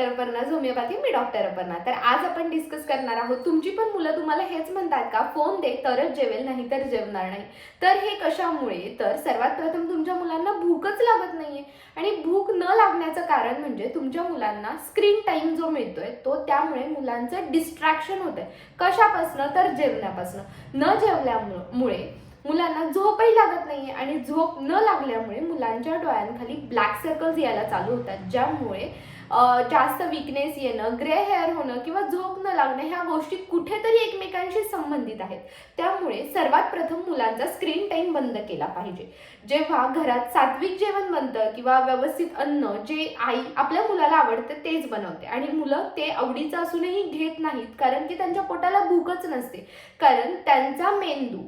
Doctor Aparna's homeopathy, मी doctor Aparna. तर आज आपण डिस्कस करणार आहोत, तुमची पण मुलं तुम्हाला हेच म्हणतात का, फोन दे तरच जेवेल, नाही तर जेवणार नाही। तर हे कशामुळे, तर सर्वात प्रथम तुमच्या मुलांना भूकच लागत नाहीये आणि भूक न लागण्याचं कारण म्हणजे तुमच्या मुलांना स्क्रीन टाइम जो मिळतोय तो, त्यामुळे मुलांचं डिस्ट्रॅक्शन होतंय। कशापासून, तर जेवण्यापासून। न जेवल्यामुळे मुलांना झोपही लागत नाहीये आणि झोप न लागल्यामुळे मुलांच्या डोळ्यांखाली ब्लॅक सर्कल्स यायला चालू होतात, ज्यामुळे जास्त वीकनेस येणं, ग्रे हेअर होणं किंवा झोप न लागणं, ह्या गोष्टी कुठेतरी एकमेकांशी संबंधित आहेत। त्यामुळे सर्वात प्रथम मुलांचा स्क्रीन टाइम बंद केला पाहिजे। जेव्हा घरात सात्विक जेवण बनतं किंवा व्यवस्थित अन्न जे आई आपल्या मुलाला आवडतं तेच बनवते आणि मुलं ते आवडीचं असूनही घेत नाहीत, कारण की त्यांच्या पोटाला भूकच नसते, कारण त्यांचा मेंदू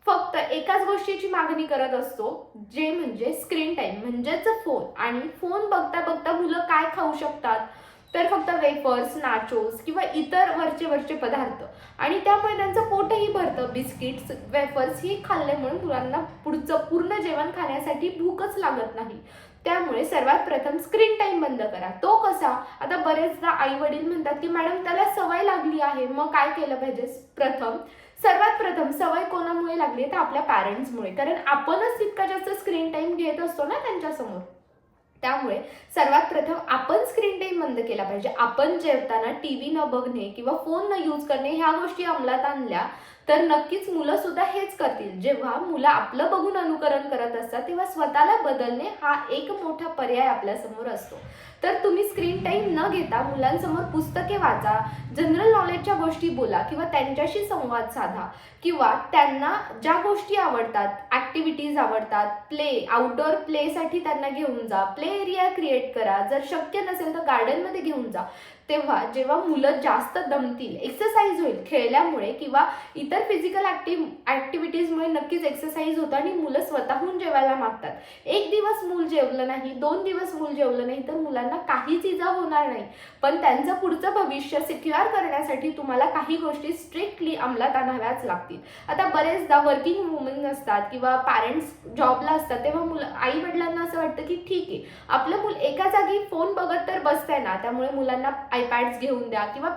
फक्त एकाच गोष्टीची मागणी करत असतो, जे म्हणजे स्क्रीन टाइम म्हणजेच फोन। आणि फोन बघता बघता मुलं काय खाऊ शकतात, तर फक्त वेफर्स, नाचोस किंवा इतर वरचे पदार्थ, आणि त्यामुळे त्यांचं पोटही भरतं। बिस्किट्स, वेफर्स ही खाल्ल्यामुळे मुलांना पुढचं पूर्ण जेवण खाण्यासाठी भूकच लागत नाही। त्यामुळे सर्वात प्रथम स्क्रीन टाइम बंद करा। तो कसा, आता बरेचदा आई वडील म्हणतात की मॅडम त्याला सवय लागली आहे, मग काय केलं पाहिजे। सर्वात प्रथम सवय कोणामुळे लागली, तर आपल्या पॅरेंट्समुळे, कारण आपणच तितका जास्त स्क्रीन टाइम घेत असतो ना त्यांच्यासमोर। त्यामुळे सर्वात प्रथम आपण स्क्रीन टाइम बंद केला पाहिजे। आपण जेवताना टीव्ही न बघणे किंवा फोन न यूज करणे, ह्या गोष्टी अंमलात आणल्या तर नक्कीच मुलं सुद्धा हेच करतील। जेव्हा मुलं आपलं बघून अनुकरण करत असतात, तेव्हा स्वतःला बदलणे हा एक मोठा पर्याय आपल्या समोर असतो। तर तुम्ही स्क्रीन टाइम न घेता मुलांसमोर पुस्तके वाचा, जनरल नॉलेजच्या गोष्टी बोला किंवा त्यांच्याशी संवाद साधा, किंवा त्यांना ज्या गोष्टी आवडतात, ऍक्टिव्हिटीज आवडतात, आउटडोर प्लेसाठी त्यांना घेऊन जा, प्ले एरिया क्रिएट करा। जर शक्य नसेल तर गार्डनमध्ये घेऊन जा। तेव्हा जेव्हा मुलं जास्त दमतील, एक्सरसाइज होईल खेळल्यामुळे किंवा इतर फिजिकल ऍक्टिव्हिटीजमुळे नक्कीच एक्सरसाइज होतं आणि मुलं स्वतःहून जेवायला मागतात। एक दिवस मूल जेवलं नाही, 2 दिवस मूल जेवलं नाही, तर मुलांना काहीच इजा होणार नाही, पण त्यांचं पुढचं भविष्य सिक्युअर करण्यासाठी तुम्हाला काही गोष्टी स्ट्रिक्टली अंमलात आणाव्याच लागतील। आता बरेचदा वर्किंग वुमन असतात किंवा पॅरेंट्स जॉबला असतात, तेव्हा आई वडिलांना असं वाटतं की ठीक आहे, आपलं मूल एका जागी फोन बघत तर बसतंय ना, त्यामुळे मुलांना आयपॅड्स घेऊन द्या किंवा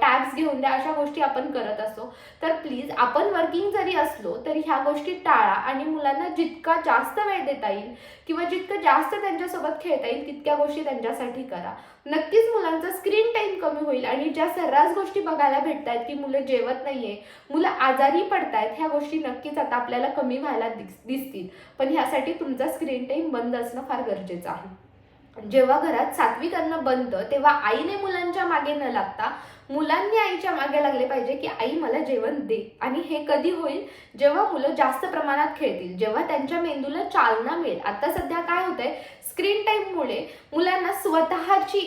टॅब्स घेऊन द्या, अशा गोष्टी आपण करत असतो। तर प्लीज, आपण वर्किंग जरी असलो तरी ह्या गोष्टी टाळा आणि मुलांना जितका जास्त वेळ देता येईल किंवा जितकं जास्त त्यांच्यासोबत खेळता येईल तितक्या गोष्टी त्यांच्यासाठी करा। नक्कीच मुलांचा स्क्रीन टाइम कमी होईल आणि ज्या सर्रास गोष्टी बघायला भेटतायत की मुलं जेवत नाहीये, मुलं आजारी पडतायत, ह्या गोष्टी नक्कीच आता आपल्याला कमी व्हायला दिसतील। पण ह्यासाठी तुमचा स्क्रीन टाइम बंद असणं फार गरजेचं आहे। जेव्हा घरात सात्विक अन्न बनतं, तेव्हा आईने मुलांच्या मागे न लागता मुलांनी आईच्या मागे लागले पाहिजे की आई मला जेवण दे। आणि हे कधी होईल, जेव्हा मुलं जास्त प्रमाणात खेळतील, जेव्हा त्यांच्या मेंदूला चालना मिळेल। आता सध्या काय होतंय, स्क्रीन टाइममुळे मुलांना स्वतःची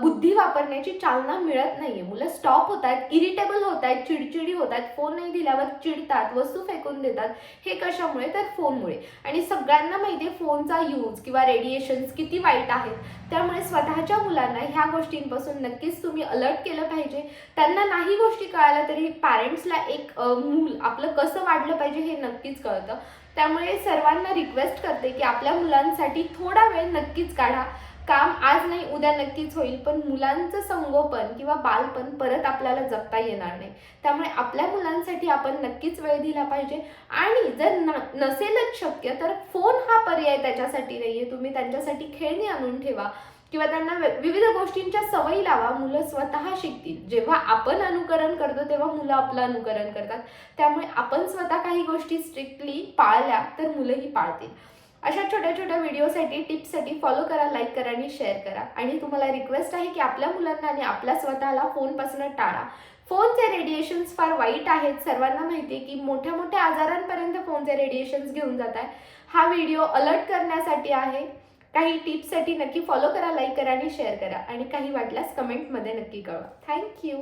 बुद्धी वापरण्याची चालना मिळत नाहीये। मुलं स्टॉप होत आहेत, इरिटेबल होत आहेत, चिडचिडी होत आहेत, फोन नाही दिल्यावर चिडतात, वस्तू फेकून देतात। हे कशामुळे, तर फोनमुळे। आणि सगळ्यांना माहिती आहे फोनचा यूज किंवा रेडिएशन्स किती वाईट आहेत, त्यामुळे स्वतःच्या मुलांना ह्या गोष्टींपासून नक्कीच तुम्ही अलर्ट केलं पाहिजे। त्यांना नाही गोष्टी कळाल्या तरी पॅरेंट्सला एक मूल आपलं कसं वाढलं पाहिजे हे नक्कीच कळतं। त्यामुळे सर्वांना रिक्वेस्ट करते की आपल्या मुलांसाठी थोडा वेळ नक्कीच काढा। काम आज नाही उद्या नक्कीच होईल, पण मुलांचं संगोपन किंवा बालपण परत आपल्याला जगता येणार नाही। त्यामुळे आपल्या मुलांसाठी आपण नक्कीच वेळ दिला पाहिजे। आणि जर नसेलच शक्य, तर फोन हा पर्याय त्याच्यासाठी नाहीये। तुम्ही त्यांच्यासाठी खेळणी आणून ठेवा किंवा त्यांना विविध गोष्टींच्या सवयी लावा, मुलं स्वतः शिकतील। जेव्हा आपण अनुकरण करतो तेव्हा मुलं आपलं अनुकरण करतात। त्यामुळे आपण स्वतः काही गोष्टी स्ट्रिक्टली पाळल्या तर मुलंही पाळतील। अशा छोट्या छोट्या व्हिडिओसाठी, टिप्ससाठी फॉलो करा, लाईक करा आणि शेअर करा। आणि तुम्हाला रिक्वेस्ट आहे की आपल्या मुलांना आणि आपल्या स्वतःला फोनपासून टाळा। फोनचे रेडिएशन्स फार वाईट आहेत, सर्वांना माहिती आहे की मोठ्या मोठ्या आजारांपर्यंत फोनचे रेडिएशन्स घेऊन जात आहे। हा व्हिडिओ अलर्ट करण्यासाठी आहे। काही टिप्ससाठी नक्की फॉलो करा, लाईक करा आणि शेअर करा, आणि काही वाटल्यास कमेंटमध्ये नक्की कळवा। थँक्यू।